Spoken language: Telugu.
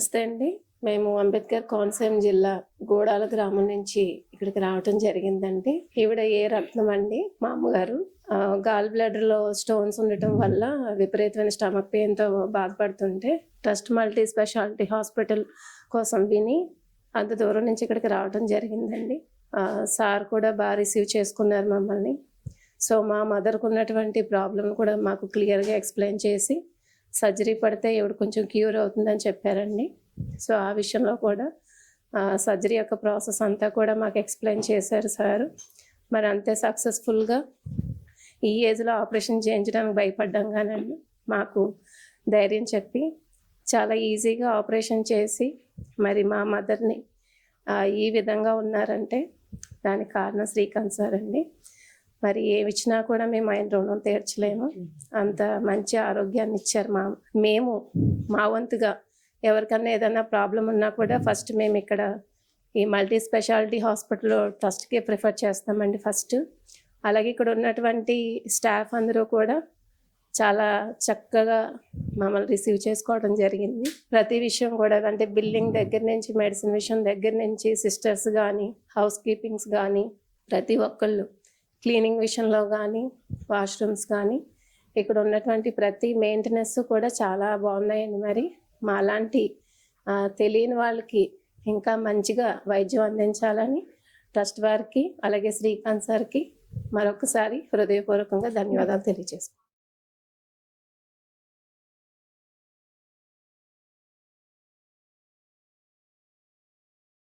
నమస్తే అండి. మేము అంబేద్కర్ కోనసీమ జిల్లా గూడాల గ్రామం నుంచి ఇక్కడికి రావటం జరిగిందండి. ఈవిడ ఏ రత్నం అండి మా అమ్మగారు. గాల్ బ్లాడర్‌లో స్టోన్స్ ఉండటం వల్ల విపరీతమైన స్టమక్ పెయిన్‌తో బాధపడుతుంటే ట్రస్ట్ మల్టీ స్పెషాలిటీ హాస్పిటల్ కోసం విని అంత దూరం నుంచి ఇక్కడికి రావటం జరిగిందండి. సార్ కూడా బాగా రిసీవ్ చేసుకున్నారు మమ్మల్ని. సో మా మదర్‌కు ఉన్నటువంటి ప్రాబ్లమ్ కూడా మాకు క్లియర్‌గా ఎక్స్‌ప్లెయిన్ చేసి సర్జరీ పడితే ఈవిడ కొంచెం క్యూర్ అవుతుందని చెప్పారండి. సో ఆ విషయంలో కూడా సర్జరీ యొక్క ప్రాసెస్ అంతా కూడా మాకు ఎక్స్‌ప్లెయిన్ చేశారు సారు. మరి అంతే సక్సెస్‌ఫుల్‌గా ఈ ఏజ్‌లో ఆపరేషన్ చేయించడానికి భయపడ్డాం కానండి మాకు ధైర్యం చెప్పి చాలా ఈజీగా ఆపరేషన్ చేసి మరి మా మదర్‌ని ఈ విధంగా ఉన్నారంటే దానికి కారణం శ్రీకాంత్ సార్ అండి. మరి ఏమిచ్చినా కూడా మేము ఆయన రుణం తీర్చలేము. అంత మంచి ఆరోగ్యాన్ని ఇచ్చారు. మేము మా వంతుగా ఎవరికన్నా ఏదైనా ప్రాబ్లం ఉన్నా కూడా ఫస్ట్ మేము ఇక్కడ ఈ మల్టీ స్పెషాలిటీ హాస్పిటల్ ట్రస్ట్‌కే ప్రిఫర్ చేస్తామండి ఫస్ట్. అలాగే ఇక్కడ ఉన్నటువంటి స్టాఫ్ అందరూ కూడా చాలా చక్కగా మమ్మల్ని రిసీవ్ చేసుకోవడం జరిగింది. ప్రతి విషయం కూడా అంటే బిల్లింగ్ దగ్గర నుంచి, మెడిసిన్ విషయం దగ్గర నుంచి సిస్టర్స్ కానీ, హౌస్ కీపింగ్స్ కానీ ప్రతి ఒక్కళ్ళు క్లీనింగ్ విషయంలో కానీ, వాష్రూమ్స్ కానీ ఇక్కడ ఉన్నటువంటి ప్రతి మెయింటెనెన్స్ కూడా చాలా బాగున్నాయండి. మరి మాలాంటి తెలియని వాళ్ళకి ఇంకా మంచిగా వైద్యం అందించాలని ట్రస్ట్ వారికి అలాగే శ్రీకాంత్ సార్కి మరొకసారి హృదయపూర్వకంగా ధన్యవాదాలు తెలియజేస్తున్నాను.